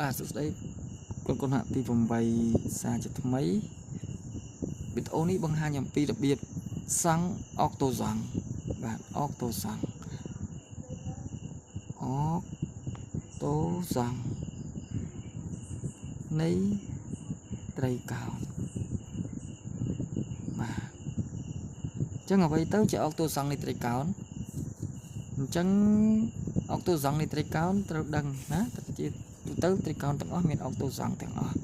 បាទសួស្តីកូនហាក់ទី8សារជាថ្មីវីដេអូនេះបង្ហាញអំពីរបៀបសាំងអុកតូសាំងបាទអុកតូសាំងនៃត្រីកោណបាទអញ្ចឹងអ្វីទៅជាអុកតូសាំងនៃត្រីកោណអញ្ចឹងអុកតូសាំងនៃត្រីកោណត្រូវដឹងណាជាទៅត្រីកោណទាំងអស់មានអុកតូសាំងទាំងអស់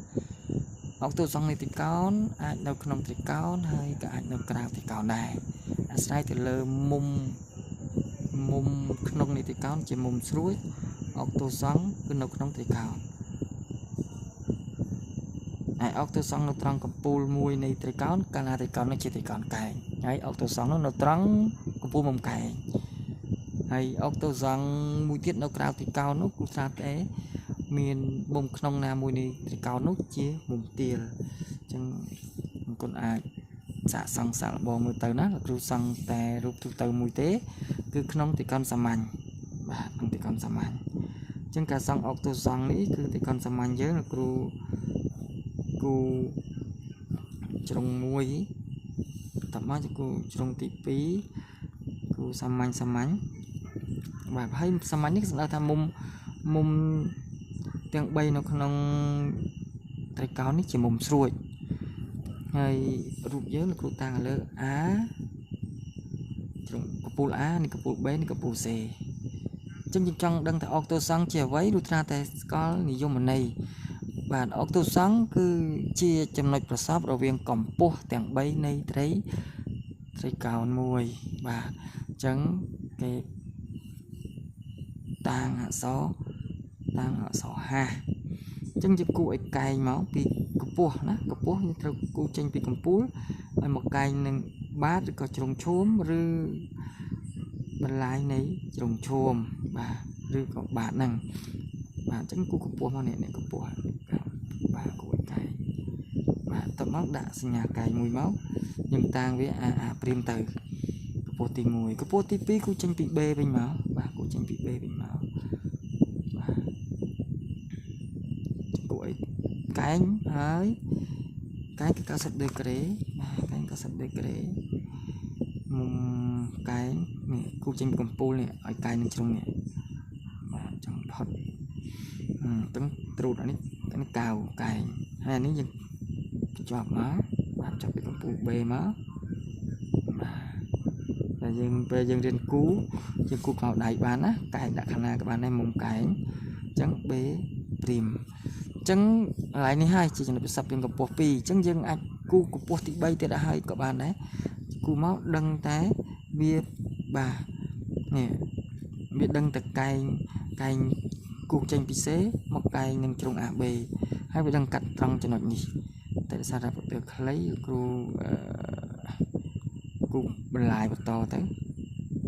អុកតូសាំងនៃត្រីកោណអាចនៅក្នុងត្រីកោណហើយក៏អាចនៅក្រៅត្រីកោណដែរអាស្រ័យទៅលើមុំក្នុងនៃត្រីកោណជាមុំស្រួចអុកតូសាំងគឺនៅក្នុងត្រីកោណហើយអុកតូសាំងនៅត្រង់កំពូលមួយនៃត្រីកោណកាលណាត្រីកោណនោះជាត្រីកោណកែងហើយអុកតូសាំងនោះនៅត្រង់កំពូលមុំកែងហើយអុកតូសាំងមួយទៀតនៅក្រៅត្រីកោណនោះគឺស្រាប់តែមានមុំក្នុងណាមួយនៃត្រីកោណនោះជាមុំទាលអញ្ចឹងគុណអាចសាកសង្កសាកល្បងមើលទៅណាគ្រូសង្កតែរូបទូទៅមួយទេគឺក្នុងត្រីកោណសាមញ្ញបាទក្នុងត្រីកោណសាមញ្ញអញ្ចឹងការសង្កអុកតូសាំងនេះគឺត្រីកោណសាមញ្ញយើងគ្រូជ្រុង1តមកគូជ្រុងទី2គូសាមញ្ញបាទហើយសាមញ្ញនេះសំដៅថាមុំទាំង3នៅក្នុងត្រីកោណនេះជាមុំស្រួចហើយរូបយើងលោកគ្រូតាំងលើ A ជ្រុងកំពូល A នេះកំពូល B នេះកំពូល C អញ្ចឹងយើងចង់ដឹងថាអុកតូសាំងជាអ្វីលុះត្រាតែស្គាល់និយមន័យបាទអុកតូសាំងគឺជាចំណុចប្រសពរវាងកម្ពស់ទាំង3នៃត្រីកោណមួយបាទអញ្ចឹងគេតាំងអក្សរហាអញ្ចឹងយើងគូឲ្យកែងមកពីកម្ពស់ណាកម្ពស់យើងត្រូវគូចេញពីកំពូលឲ្យមកកែងនឹងបាតឬក៏ជ្រុងឈាមឬបន្លាយនៃជ្រុងឈាមបាទឬក៏បាតហ្នឹងបាទអញ្ចឹងគូកម្ពស់មកនេះកម្ពស់បាទគូឲ្យកែងបាទតមកដាក់សញ្ញាកែងមួយមកយើងតាំងវាអាព្រាមទៅកម្ពស់ទី1កម្ពស់ទី2គូចេញពី B វិញមកបាទគូចេញពី B វិញមកបាទគូឲ្យកែងហើយកែងគឺ90ដឺក្រេបាទកែង90ដឺក្រេមុំកែងនេះគូចេញពីកំពូលនេះឲ្យកែងនឹងជ្រុងនេះបាទចង់ផុតទាំងត្រួតអានេះកៅកែងហើយអានេះយើងជាប់មកបាទចាប់ពីកំពូល B មកបាទយើងពេលយើងរៀនគូយើងគូក្បាលដៃបានណាកែងដាក់ខាងណាក៏បានដែរមុំកែងអញ្ចឹង B ព្រីមអញ្ចឹងកន្លែងនេះហើយជាចំណុចប្រសពយើងកម្ពស់2អញ្ចឹងយើងអាចគូកម្ពស់ទី3ទៀតឲ្យក៏បានដែរគូមកដឹងតែវាបាទនេះវាដឹងតែកែងគូចេញពី C មកកែងនឹងជ្រុង AB ហើយវាដឹងកាត់ត្រង់ចំណុចនេះតែដោយសារតែពទើខ្លីគ្រូបន្លាយបន្តទៅ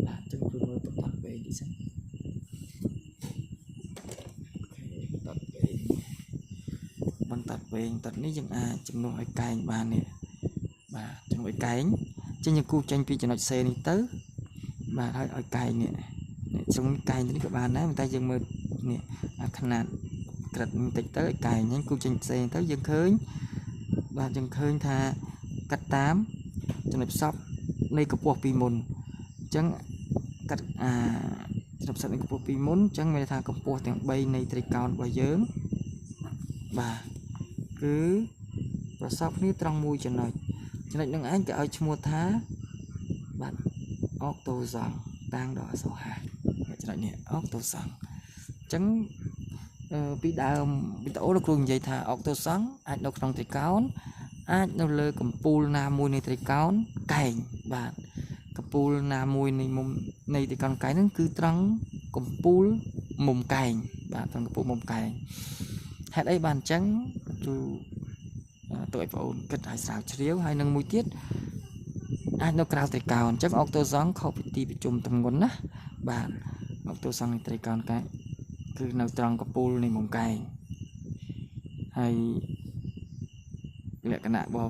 បាទចឹងគ្រូមើលបន្តពេកទីសិនបន្តនេះយើងអាចចំនួនឲ្យកែងបាននេះបាទចំនួនឲ្យកែងចឹងយើងគូចេញពីចំណុច C នេះទៅបាទហើយឲ្យកែងនេះជ្រុងកែងនេះក៏បានដែរតែយើងមើលនេះអាຂະຫນាតក្រិតបន្តិចទៅឲ្យកែងហ្នឹងគូចេញ C ទៅយើងឃើញបាទយើងឃើញថាកាត់តាមចំណុចផ្សព្វនៃកម្ពស់ពីមុនអញ្ចឹងកាត់ចំណុចផ្សព្វនៃកម្ពស់ពីមុនអញ្ចឹងមានន័យថាកម្ពស់ទាំង3នៃត្រីកោណរបស់យើងបាទគឺប្រសពគ្នាត្រង់មួយចំណុចហ្នឹងឯងគេឲ្យឈ្មោះថាបាទអុកតូសាំងតាំងដល់អក្សរហាចំណុចនេះអុកតូសាំងអញ្ចឹងពីដើមវីដេអូលោកគ្រូនិយាយថាអុកតូសាំងអាចនៅក្នុងត្រីកោណអាចនៅលើកំពូលណាមួយនៃត្រីកោណកែងបាទកំពូលណាមួយនៃមុំនៃត្រីកោណកែងហ្នឹងគឺត្រង់កំពូលមុំកែងបាទត្រង់កំពូលមុំកែងហេតុអីបានអញ្ចឹងទូឲ្យបងប្អូនគិតឲ្យស្រាវជ្រាវហើយនឹងមួយទៀតអាចនៅក្រៅត្រីកោណអញ្ចឹងអុកតូសាំងខុសពីទីប្រជុំទម្ងន់ណាបាទអុកតូសាំងនៃត្រីកោណកែងគឺនៅត្រង់កំពូលនៃមុំកែងហើយលក្ខណៈរបស់